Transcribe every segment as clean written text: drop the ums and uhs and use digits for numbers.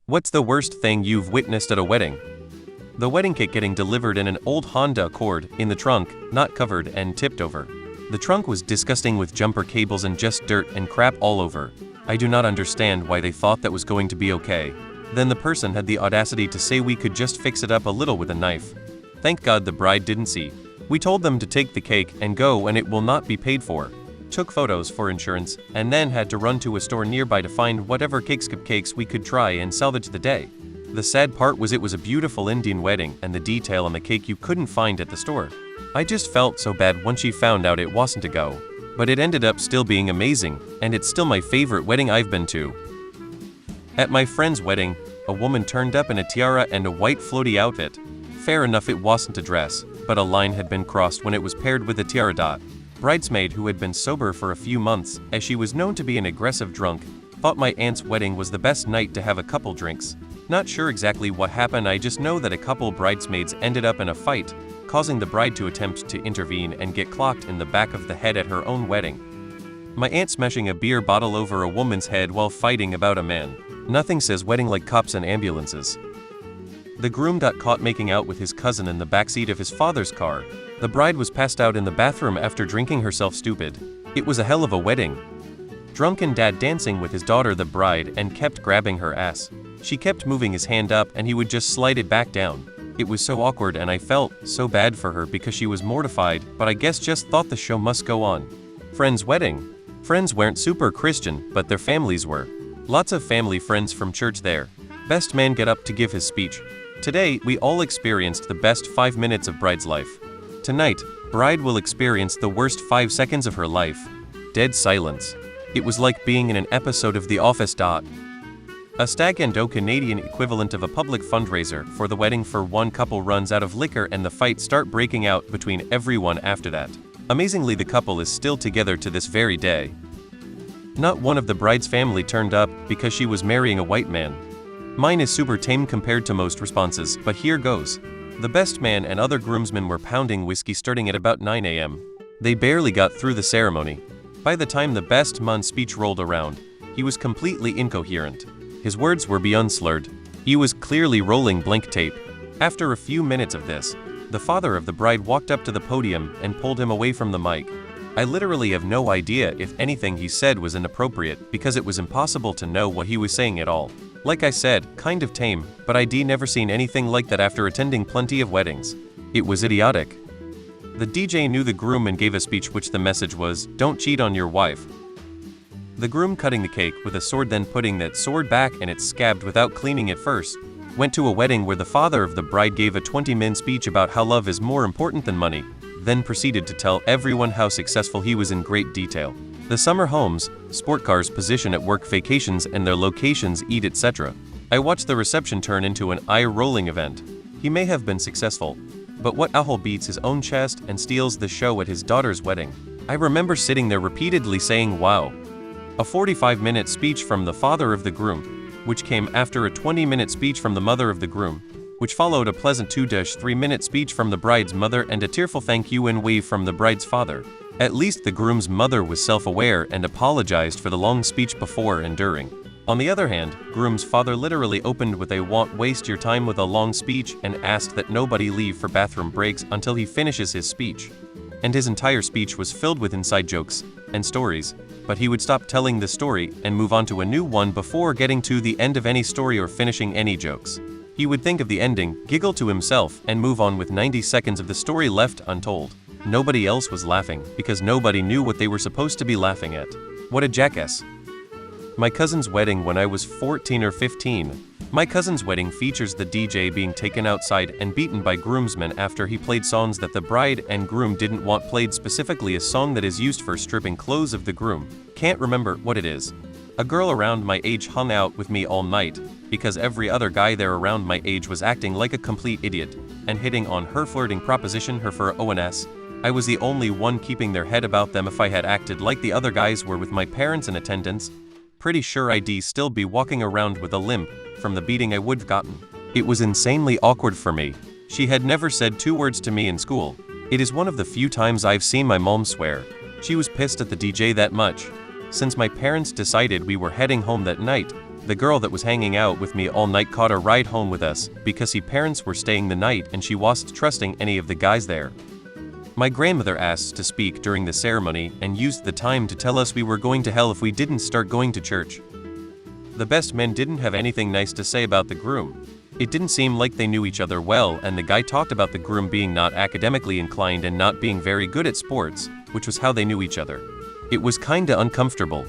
What's the worst thing you've witnessed at a wedding? The wedding cake getting delivered in an old Honda Accord, in the trunk, not covered and tipped over. The trunk was disgusting with jumper cables and just dirt and crap all over. I do not understand why they thought that was going to be okay. Then the person had the audacity to say we could just fix it up a little with a knife. Thank God the bride didn't see. We told them to take the cake and go and it will not be paid for. Took photos for insurance, and then had to run to a store nearby to find whatever cakes we could try and salvage the day. The sad part was it was a beautiful Indian wedding and the detail on the cake you couldn't find at the store. I just felt so bad once she found out it wasn't a go. But it ended up still being amazing, and it's still my favorite wedding I've been to. At my friend's wedding, a woman turned up in a tiara and a white floaty outfit. Fair enough, it wasn't a dress, but a line had been crossed when it was paired with a tiara. Bridesmaid, who had been sober for a few months, as she was known to be an aggressive drunk, thought my aunt's wedding was the best night to have a couple drinks. Not sure exactly what happened, I just know that a couple bridesmaids ended up in a fight, causing the bride to attempt to intervene and get clocked in the back of the head at her own wedding. My aunt smashing a beer bottle over a woman's head while fighting about a man. Nothing says wedding like cops and ambulances. The groom got caught making out with his cousin in the backseat of his father's car. The bride was passed out in the bathroom after drinking herself stupid. It was a hell of a wedding. Drunken dad dancing with his daughter the bride and kept grabbing her ass. She kept moving his hand up and he would just slide it back down. It was so awkward and I felt so bad for her because she was mortified, but I guess just thought the show must go on. Friend's wedding. Friends weren't super Christian, but their families were. Lots of family friends from church there. Best man get up to give his speech. Today, we all experienced the best 5 minutes of bride's life. Tonight, bride will experience the worst 5 seconds of her life. Dead silence. It was like being in an episode of The Office. A Stag-and-Do Canadian equivalent of a public fundraiser for the wedding for one couple runs out of liquor and the fights start breaking out between everyone after that. Amazingly, the couple is still together to this very day. Not one of the bride's family turned up because she was marrying a white man. Mine is super tame compared to most responses, but here goes. The best man and other groomsmen were pounding whiskey starting at about 9 a.m. They barely got through the ceremony. By the time the best man's speech rolled around, he was completely incoherent. His words were beyond slurred. He was clearly rolling blank tape. After a few minutes of this, the father of the bride walked up to the podium and pulled him away from the mic. I literally have no idea if anything he said was inappropriate because it was impossible to know what he was saying at all. Like I said, kind of tame, but I'd never seen anything like that after attending plenty of weddings. It was idiotic. The DJ knew the groom and gave a speech which the message was, "Don't cheat on your wife." The groom cutting the cake with a sword, then putting that sword back in its scab without cleaning it first, went to a wedding where the father of the bride gave a 20-minute speech about how love is more important than money, then proceeded to tell everyone how successful he was in great detail. The summer homes, sport cars, position at work, vacations and their locations, eat, etc. I watched the reception turn into an eye-rolling event. He may have been successful, but what a-hole beats his own chest and steals the show at his daughter's wedding? I remember sitting there repeatedly saying wow. A 45-minute speech from the father of the groom, which came after a 20-minute speech from the mother of the groom, which followed a pleasant 2-3-minute speech from the bride's mother and a tearful thank you and wave from the bride's father. At least the groom's mother was self-aware and apologized for the long speech before and during. On the other hand, groom's father literally opened with a "won't waste your time" with a long speech and asked that nobody leave for bathroom breaks until he finishes his speech. And his entire speech was filled with inside jokes and stories, but he would stop telling the story and move on to a new one before getting to the end of any story or finishing any jokes. He would think of the ending, giggle to himself, and move on with 90 seconds of the story left untold. Nobody else was laughing because nobody knew what they were supposed to be laughing at. What a jackass. My cousin's wedding when I was 14 or 15. My cousin's wedding features the DJ being taken outside and beaten by groomsmen after he played songs that the bride and groom didn't want played, specifically a song that is used for stripping clothes of the groom. Can't remember what it is. A girl around my age hung out with me all night because every other guy there around my age was acting like a complete idiot and hitting on her, flirting, proposition her for ONS. I was the only one keeping their head about them. If I had acted like the other guys were with my parents in attendance, pretty sure I'd still be walking around with a limp from the beating I would've gotten. It was insanely awkward for me. She had never said 2 words to me in school. It is one of the few times I've seen my mom swear. She was pissed at the DJ that much. Since my parents decided we were heading home that night, The girl that was hanging out with me all night caught a ride home with us because her parents were staying the night and she wasn't trusting any of the guys there. My grandmother asked to speak during the ceremony and used the time to tell us we were going to hell if we didn't start going to church. The best men didn't have anything nice to say about the groom. It didn't seem like they knew each other well, and the guy talked about the groom being not academically inclined and not being very good at sports, which was how they knew each other. It was kinda uncomfortable.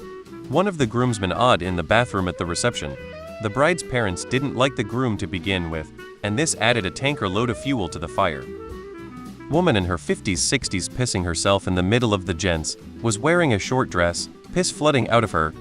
One of the groomsmen odd in the bathroom at the reception. The bride's parents didn't like the groom to begin with, and this added a tanker load of fuel to the fire. Woman in her 50s 60s pissing herself in the middle of the gents, was wearing a short dress, piss flooding out of her.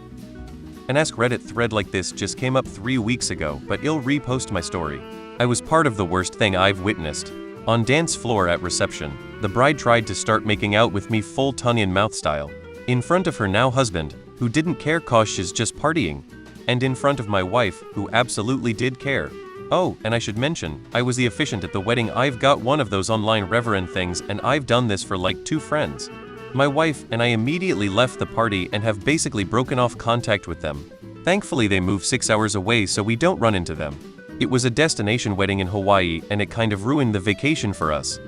An Ask Reddit thread like this just came up 3 weeks ago, but I'll repost my story. I was part of the worst thing I've witnessed. On dance floor at reception, the bride tried to start making out with me full tongue in mouth style. In front of her now husband, who didn't care 'cause she's just partying. And in front of my wife, who absolutely did care. Oh, and I should mention, I was the officiant at the wedding. I've got one of those online reverend things and I've done this for like 2 friends. My wife and I immediately left the party and have basically broken off contact with them. Thankfully they moved 6 hours away so we don't run into them. It was a destination wedding in Hawaii and it kind of ruined the vacation for us.